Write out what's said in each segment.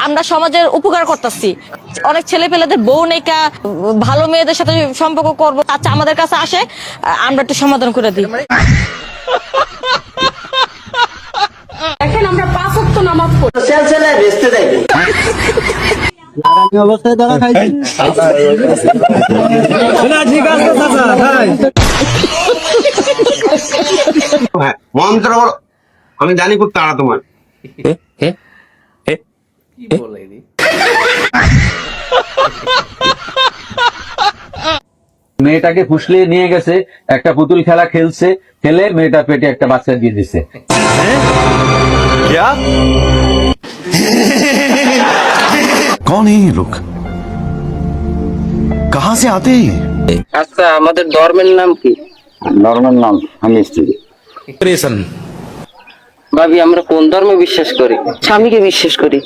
আমরা সমাজের উপকার করতেছি। অনেক ছেলে পেলেদের বউ নেকা ভালো মেয়েদের সাথে সম্পর্ক করবো, আচ্ছা আমাদের কাছে আসে, আমরা একটু সমাধান করে দিই। দেখেন আমরা 5 ওয়াক্ত নামাজ পড়ি। অবস্থায় ধরা খাইছি। ঠিক আছে চাচা ভাই। হ্যাঁ মন্ত্র আমি জানি খুব তাড়া তোমার। মেয়েটাকে ফুসলিয়ে নিয়ে গেছে, একটা পুতুল খেলা খেলছে, খেলে মেয়েটা পেটে একটা বাচ্চা দিয়ে দিছে। कौन है ये लोग? कहाँ से आते हैं? আচ্ছা আমাদের ধর্মের নাম কি? ধর্মের নাম আমি স্ত্রী। ভাবি আমরা কোন ধর্মে বিশ্বাস করি? স্বামীকে বিশ্বাস করি।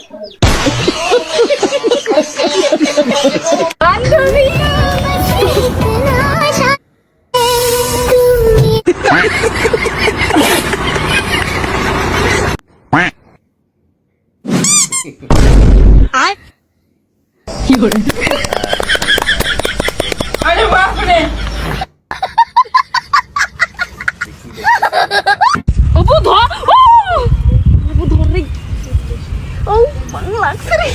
আরে বাপরে অপু ধর, অপু ধর রে। ও ভালো লাগছে রে।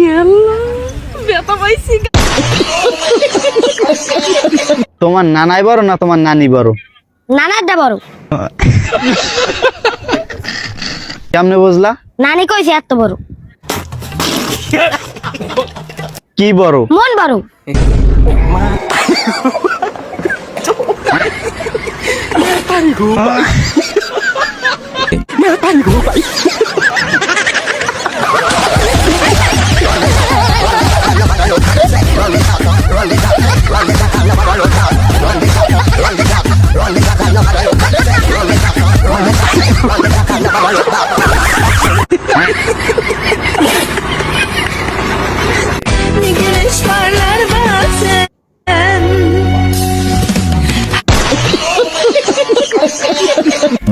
ইয়াল্লাহ ব্যথা পাইছি। তোমার নানাই বড় না তোমার নানি বড়? নানারটা বড়। কেমনে বুঝলা? নানি কইছে এত বড়। কি বড়? মন বড়।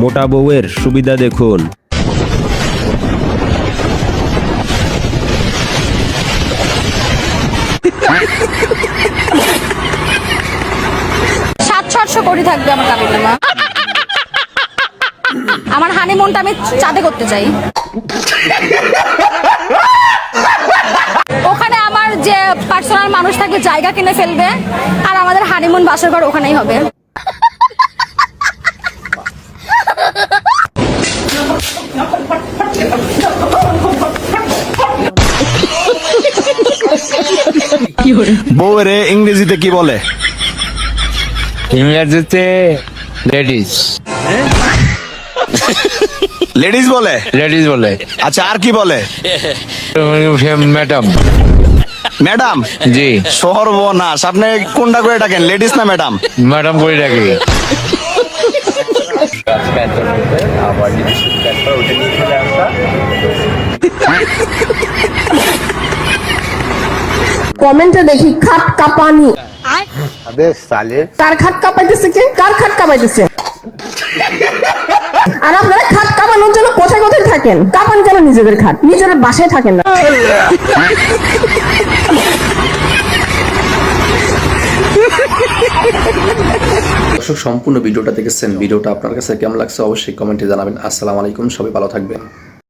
মোটা বউয়ের সুবিধা দেখুন। সাতশো কোটি থাকবে আমার কাবিননামা। আমার হানিমুনটা আমি চাঁদে করতে চাই। ওখানে আমার যে পার্সোনাল মানুষ থাকবে জায়গা কিনে ফেলবে, আর আমাদের হানিমুন বাসর ঘর ওখানেই হবে। বউয়ের ইংরেজিতে কি বলে? ইংরেজিতে লেডিস। লেডিস বলে? লেডিস বলে। আচ্ছা আর কি বলে? ম্যাডাম। ম্যাডাম? জি। সর্বনাশ, আপনি কোনটা করে ডাকেন, লেডিস না ম্যাডাম? ম্যাডাম করে ডাকি। কমেন্টে দেখি খাট কাঁপানি। আবে সালে, কার খাট কাঁপাইতেছে? কে কার খাট কাঁপাইতেছে? আর আপনারা খাট কাঁপানোর জন্য কোথায় কোথায় থাকেন? কাঁপান কেন নিজেদের খাট? নিজের বাসায় থাকেন না। দর্শক সম্পূর্ণ ভিডিওটা দেখেছেন, ভিডিওটা আপনার কাছে কেমন লাগছে অবশ্যই কমেন্টে জানাবেন। আসসালামু আলাইকুম, সবাই ভালো থাকবেন।